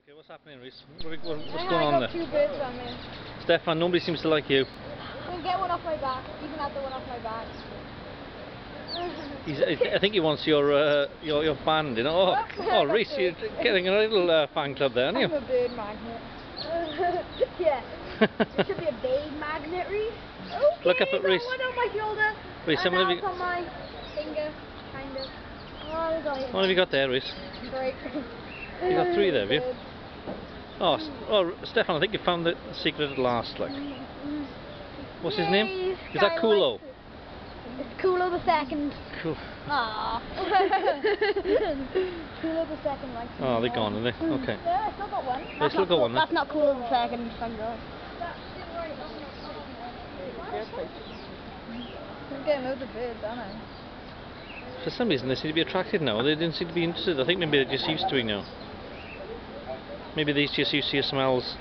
Okay, what's happening, Rhys? What's going on there? I got 2 birds on me. Stefan, nobody seems to like you. I can get one off my back. You can have the one off my back. I think he wants your band, you know. Oh, Rhys, you're getting a little fan club there, aren't you? I'm a bird magnet. Yeah. It should be a bird magnet, Rhys. Okay, Look up at Rhys. one on my shoulder. Rhys, and how many on my finger, kind of. What have you got there, Rhys? 3. You got 3 there, have you? Oh, Stefan, I think you found the secret at last. Like, what's his name? Is that Kulo? It's Kulo the second. Cool. Aww. Kulo the second, like. Oh, they're gone, are they? Okay. Yeah, I still got one. They still got one. That's not Kulo the second, thank God. I'm getting loads of birds, aren't I? For some reason, they seem to be attracted now. They didn't seem to be interested. I think maybe they're just used to it now. Maybe they're just used to your smells.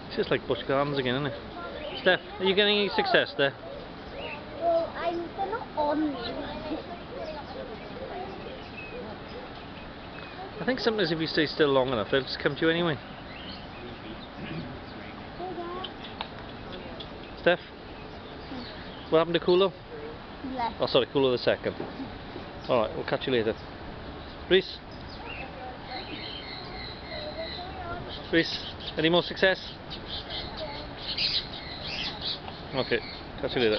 It's just like bush gardens again, isn't it? Steff, are you getting any success there? Well, they're not on me. I think sometimes if you stay still long enough, they'll just come to you anyway. Steff, what happened to Kulo? Left. Oh, sorry, Kulo the second. Alright, we'll catch you later. Rhys? Rhys, any more success? Okay, catch you later.